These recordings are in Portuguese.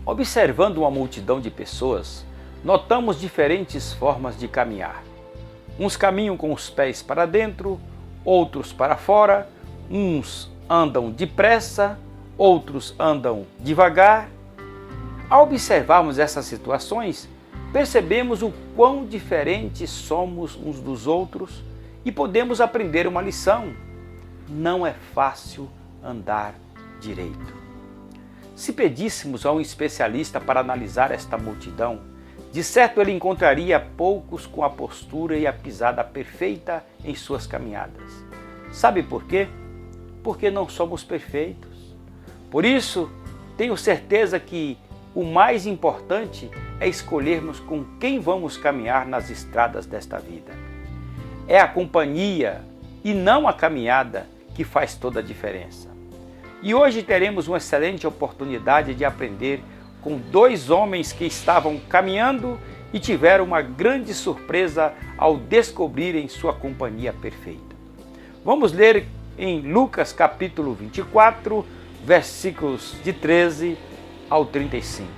Observando uma multidão de pessoas, notamos diferentes formas de caminhar. Uns caminham com os pés para dentro, outros para fora, uns andam depressa, outros andam devagar. Ao observarmos essas situações, percebemos o quão diferentes somos uns dos outros e podemos aprender uma lição. Não é fácil andar direito. Se pedíssemos a um especialista para analisar esta multidão, de certo ele encontraria poucos com a postura e a pisada perfeita em suas caminhadas. Sabe por quê? Porque não somos perfeitos. Por isso, tenho certeza que o mais importante é escolhermos com quem vamos caminhar nas estradas desta vida. É a companhia e não a caminhada que faz toda a diferença. E hoje teremos uma excelente oportunidade de aprender com dois homens que estavam caminhando e tiveram uma grande surpresa ao descobrirem sua companhia perfeita. Vamos ler em Lucas capítulo 24, versículos de 13 ao 35.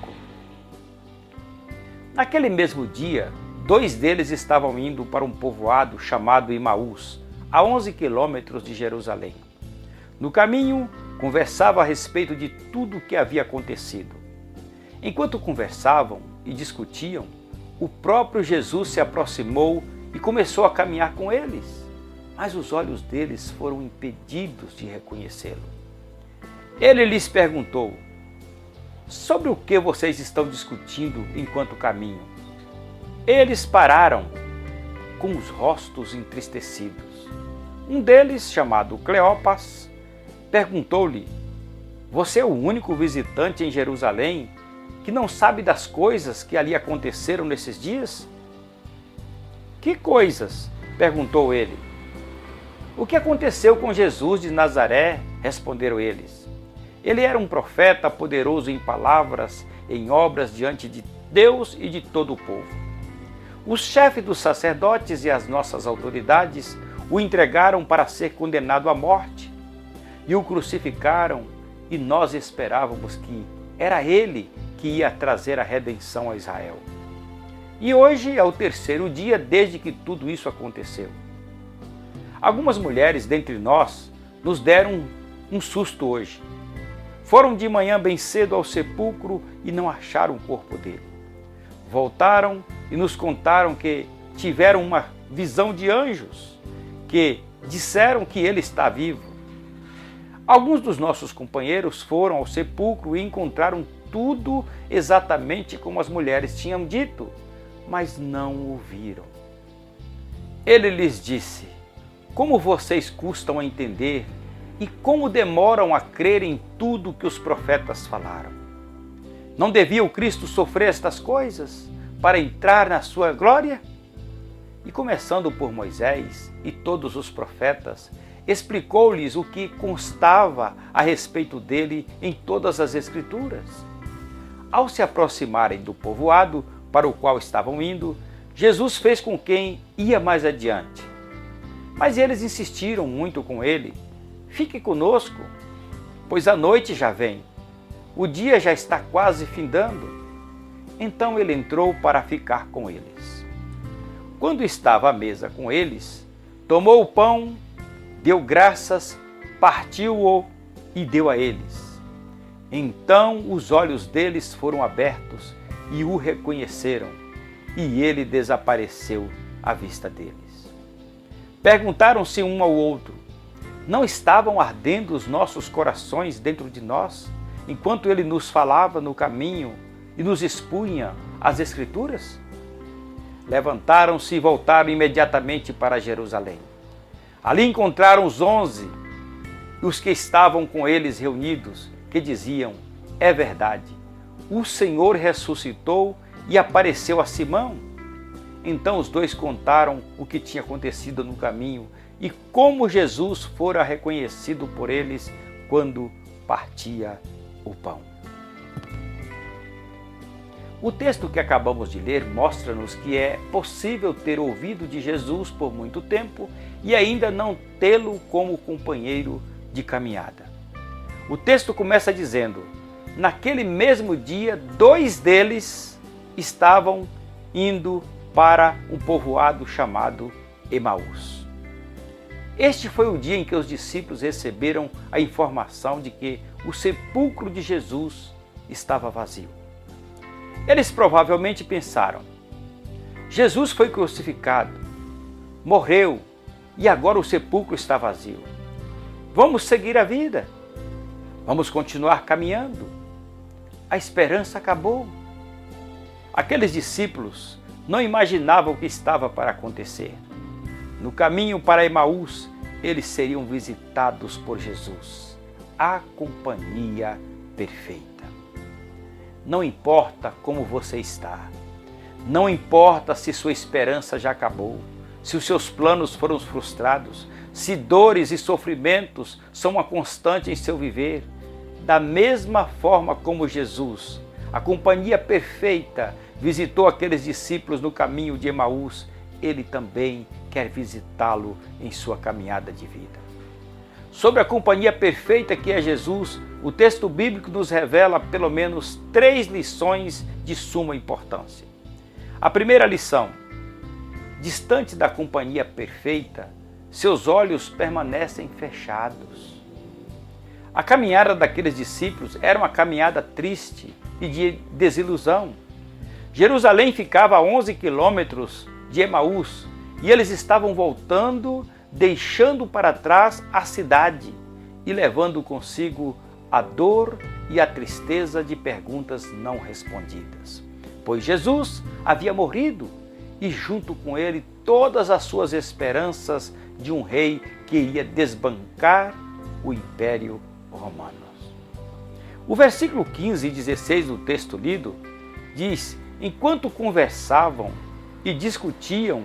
Naquele mesmo dia, dois deles estavam indo para um povoado chamado Imaús, a 11 quilômetros de Jerusalém. No caminho, conversavam a respeito de tudo o que havia acontecido. Enquanto conversavam e discutiam, o próprio Jesus se aproximou e começou a caminhar com eles, mas os olhos deles foram impedidos de reconhecê-lo. Ele lhes perguntou: sobre o que vocês estão discutindo enquanto caminham? Eles pararam, com os rostos entristecidos. Um deles, chamado Cleopas, perguntou-lhe: você é o único visitante em Jerusalém que não sabe das coisas que ali aconteceram nesses dias? Que coisas? Perguntou ele. O que aconteceu com Jesus de Nazaré? Responderam eles. Ele era um profeta poderoso em palavras, em obras diante de Deus e de todo o povo. Os chefes dos sacerdotes e as nossas autoridades o entregaram para ser condenado à morte e o crucificaram, e nós esperávamos que era ele que ia trazer a redenção a Israel. E hoje é o terceiro dia desde que tudo isso aconteceu. Algumas mulheres dentre nós nos deram um susto hoje. Foram de manhã bem cedo ao sepulcro e não acharam o corpo dele. Voltaram e nos contaram que tiveram uma visão de anjos que disseram que ele está vivo. Alguns dos nossos companheiros foram ao sepulcro e encontraram tudo exatamente como as mulheres tinham dito, mas não o viram. Ele lhes disse: como vocês custam a entender e como demoram a crer em tudo que os profetas falaram? Não devia o Cristo sofrer estas coisas para entrar na sua glória? E começando por Moisés e todos os profetas, explicou-lhes o que constava a respeito dele em todas as Escrituras. Ao se aproximarem do povoado para o qual estavam indo, Jesus fez com quem ia mais adiante. Mas eles insistiram muito com ele: fique conosco, pois a noite já vem. O dia já está quase findando. Então ele entrou para ficar com eles. Quando estava à mesa com eles, tomou o pão, deu graças, partiu-o e deu a eles. Então os olhos deles foram abertos e o reconheceram, e ele desapareceu à vista deles. Perguntaram-se um ao outro: não estavam ardendo os nossos corações dentro de nós, enquanto ele nos falava no caminho e nos expunha as Escrituras? Levantaram-se e voltaram imediatamente para Jerusalém. Ali encontraram os 11 e os que estavam com eles reunidos, que diziam: é verdade, o Senhor ressuscitou e apareceu a Simão. Então os dois contaram o que tinha acontecido no caminho e como Jesus fora reconhecido por eles quando partia o pão. O texto que acabamos de ler mostra-nos que é possível ter ouvido de Jesus por muito tempo e ainda não tê-lo como companheiro de caminhada. O texto começa dizendo: naquele mesmo dia, 2 deles estavam indo para um povoado chamado Emaús. Este foi o dia em que os discípulos receberam a informação de que o sepulcro de Jesus estava vazio. Eles provavelmente pensaram: Jesus foi crucificado, morreu e agora o sepulcro está vazio. Vamos seguir a vida. Vamos continuar caminhando. A esperança acabou. Aqueles discípulos não imaginavam o que estava para acontecer. No caminho para Emaús, eles seriam visitados por Jesus, a companhia perfeita. Não importa como você está, não importa se sua esperança já acabou, se os seus planos foram frustrados, se dores e sofrimentos são uma constante em seu viver, da mesma forma como Jesus, a companhia perfeita, visitou aqueles discípulos no caminho de Emaús, ele também quer visitá-lo em sua caminhada de vida. Sobre a companhia perfeita que é Jesus, o texto bíblico nos revela pelo menos 3 lições de suma importância. A primeira lição: distante da companhia perfeita, seus olhos permanecem fechados. A caminhada daqueles discípulos era uma caminhada triste e de desilusão. Jerusalém ficava a 11 quilômetros de Emaús e eles estavam voltando, deixando para trás a cidade e levando consigo a dor e a tristeza de perguntas não respondidas. Pois Jesus havia morrido e junto com ele todas as suas esperanças de um rei que iria desbancar o Império Romano. O versículo 15 e 16 do texto lido diz: enquanto conversavam e discutiam,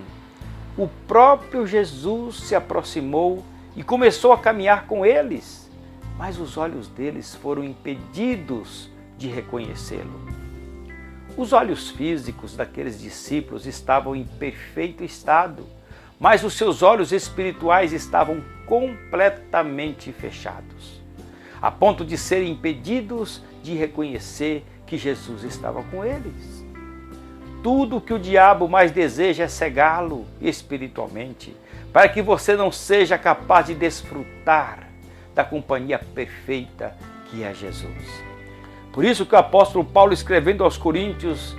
o próprio Jesus se aproximou e começou a caminhar com eles, mas os olhos deles foram impedidos de reconhecê-lo. Os olhos físicos daqueles discípulos estavam em perfeito estado, mas os seus olhos espirituais estavam completamente fechados, a ponto de serem impedidos de reconhecer que Jesus estava com eles. Tudo o que o diabo mais deseja é cegá-lo espiritualmente, para que você não seja capaz de desfrutar da companhia perfeita que é Jesus. Por isso que o apóstolo Paulo, escrevendo aos Coríntios,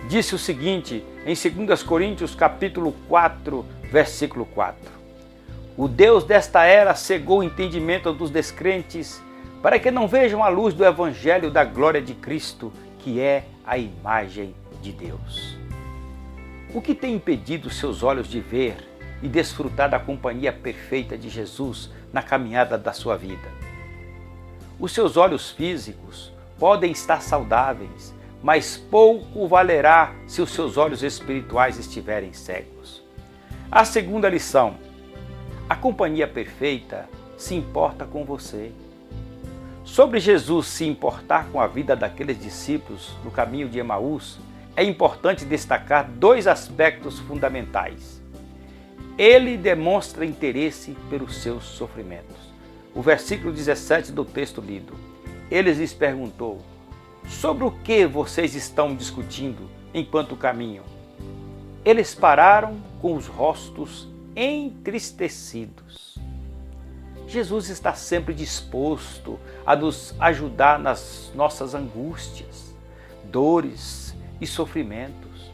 disse o seguinte, em 2 Coríntios capítulo 4, versículo 4. O Deus desta era cegou o entendimento dos descrentes, para que não vejam a luz do evangelho da glória de Cristo, que é a imagem de Deus. O que tem impedido seus olhos de ver e desfrutar da companhia perfeita de Jesus na caminhada da sua vida? Os seus olhos físicos podem estar saudáveis, mas pouco valerá se os seus olhos espirituais estiverem cegos. A segunda lição: a companhia perfeita se importa com você. Sobre Jesus se importar com a vida daqueles discípulos no caminho de Emaús, é importante destacar 2 aspectos fundamentais. Ele demonstra interesse pelos seus sofrimentos. O versículo 17 do texto lido. Ele lhes perguntou: sobre o que vocês estão discutindo enquanto caminham? Eles pararam com os rostos entristecidos. Jesus está sempre disposto a nos ajudar nas nossas angústias, dores e sofrimentos.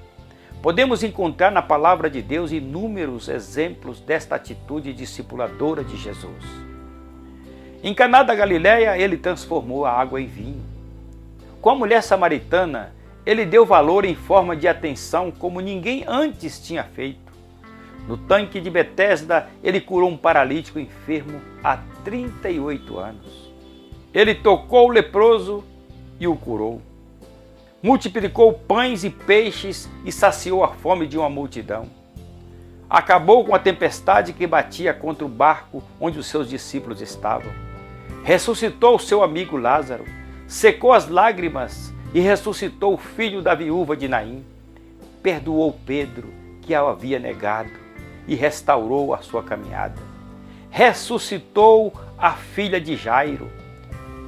Podemos encontrar na palavra de Deus inúmeros exemplos desta atitude discipuladora de Jesus. Em Caná da Galileia, ele transformou a água em vinho. Com a mulher samaritana, ele deu valor em forma de atenção como ninguém antes tinha feito. No tanque de Betesda, ele curou um paralítico enfermo há 38 anos. Ele tocou o leproso e o curou. Multiplicou pães e peixes e saciou a fome de uma multidão. Acabou com a tempestade que batia contra o barco onde os seus discípulos estavam. Ressuscitou o seu amigo Lázaro, secou as lágrimas e ressuscitou o filho da viúva de Naim. Perdoou Pedro, que o havia negado, e restaurou a sua caminhada. Ressuscitou a filha de Jairo.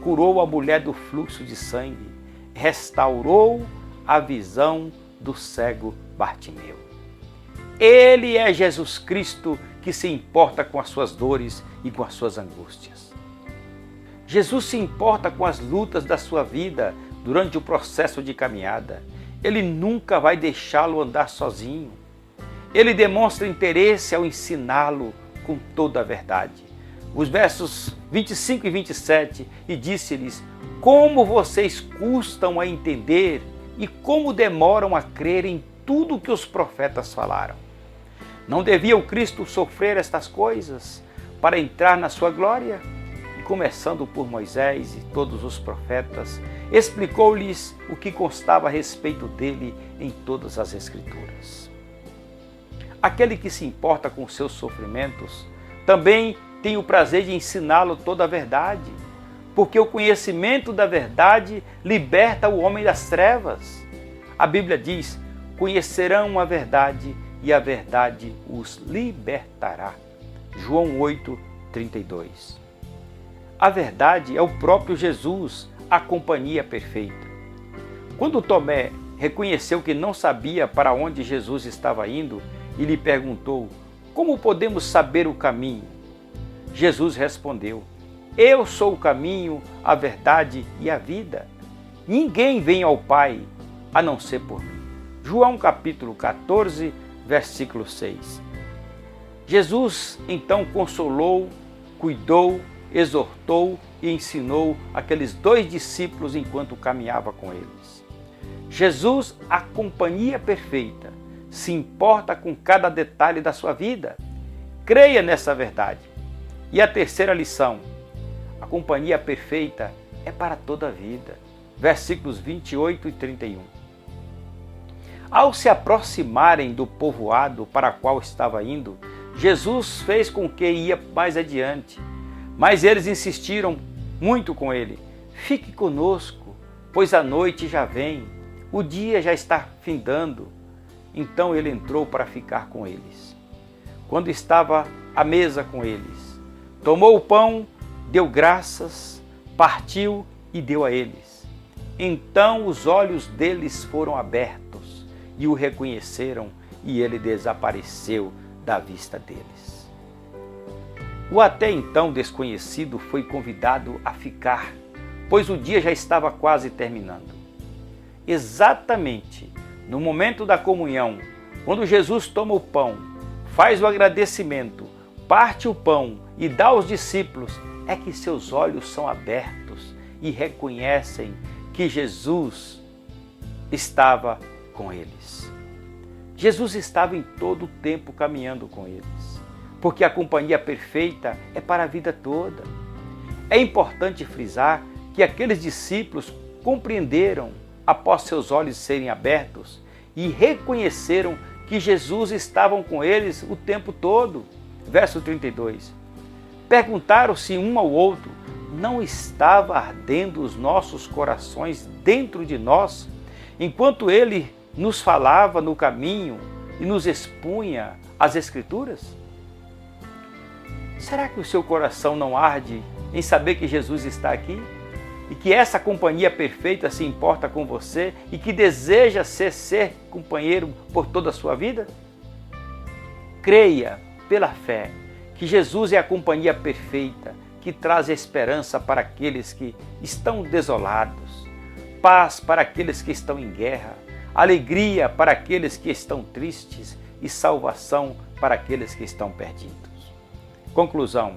curou a mulher do fluxo de sangue, restaurou a visão do cego Bartimeu. Ele é Jesus Cristo que se importa com as suas dores e com as suas angústias. Jesus se importa com as lutas da sua vida durante o processo de caminhada. Ele nunca vai deixá-lo andar sozinho. Ele demonstra interesse ao ensiná-lo com toda a verdade. Os versos 25 e 27, e disse-lhes: como vocês custam a entender e como demoram a crer em tudo que os profetas falaram. Não devia o Cristo sofrer estas coisas para entrar na sua glória? E começando por Moisés e todos os profetas, explicou-lhes o que constava a respeito dele em todas as Escrituras. Aquele que se importa com os seus sofrimentos também tem o prazer de ensiná-lo toda a verdade, porque o conhecimento da verdade liberta o homem das trevas. A Bíblia diz: conhecerão a verdade e a verdade os libertará. João 8, 32. A verdade é o próprio Jesus, a companhia perfeita. Quando Tomé reconheceu que não sabia para onde Jesus estava indo e lhe perguntou: como podemos saber o caminho? Jesus respondeu: eu sou o caminho, a verdade e a vida. Ninguém vem ao Pai a não ser por mim. João capítulo 14, versículo 6. Jesus então consolou, cuidou, exortou e ensinou aqueles 2 discípulos enquanto caminhava com eles. Jesus, a companhia perfeita, se importa com cada detalhe da sua vida. Creia nessa verdade. E a terceira lição: a companhia perfeita é para toda a vida. Versículos 28 e 31. Ao se aproximarem do povoado para o qual estava indo, Jesus fez com que ia mais adiante. Mas eles insistiram muito com ele: fique conosco, pois a noite já vem, o dia já está findando. Então ele entrou para ficar com eles. Quando estava à mesa com eles, tomou o pão, deu graças, partiu e deu a eles. Então os olhos deles foram abertos e o reconheceram, e ele desapareceu da vista deles. O até então desconhecido foi convidado a ficar, pois o dia já estava quase terminando. Exatamente no momento da comunhão, quando Jesus toma o pão, faz o agradecimento, parte o pão e dá aos discípulos, é que seus olhos são abertos e reconhecem que Jesus estava com eles. Jesus estava em todo o tempo caminhando com eles, porque a companhia perfeita é para a vida toda. É importante frisar que aqueles discípulos compreenderam, após seus olhos serem abertos, e reconheceram que Jesus estava com eles o tempo todo. Verso 32. Perguntaram-se um ao outro: não estava ardendo os nossos corações dentro de nós, enquanto ele nos falava no caminho e nos expunha as Escrituras? Será que o seu coração não arde em saber que Jesus está aqui? E que essa companhia perfeita se importa com você e que deseja ser companheiro por toda a sua vida? Creia, pela fé, que Jesus é a companhia perfeita que traz esperança para aqueles que estão desolados, paz para aqueles que estão em guerra, alegria para aqueles que estão tristes e salvação para aqueles que estão perdidos. Conclusão: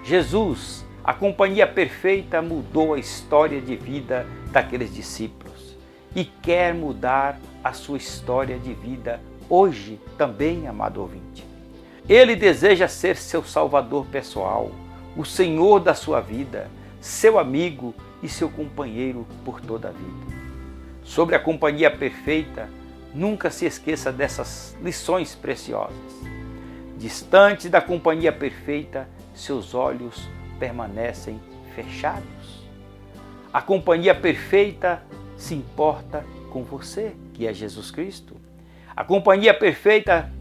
Jesus, a companhia perfeita, mudou a história de vida daqueles discípulos e quer mudar a sua história de vida hoje também, amado ouvinte. Ele deseja ser seu salvador pessoal, o Senhor da sua vida, seu amigo e seu companheiro por toda a vida. Sobre a companhia perfeita, nunca se esqueça dessas lições preciosas. Distante da companhia perfeita, seus olhos permanecem fechados. A companhia perfeita se importa com você, que é Jesus Cristo. A companhia perfeita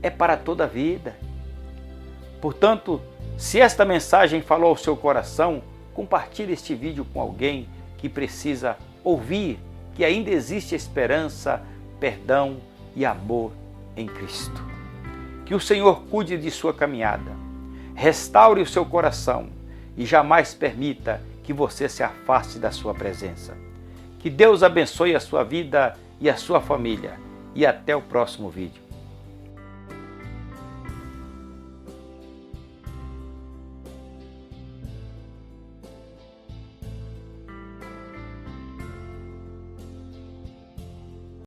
é para toda a vida. Portanto, se esta mensagem falou ao seu coração, compartilhe este vídeo com alguém que precisa ouvir que ainda existe esperança, perdão e amor em Cristo. Que o Senhor cuide de sua caminhada, restaure o seu coração e jamais permita que você se afaste da sua presença. Que Deus abençoe a sua vida e a sua família. E até o próximo vídeo.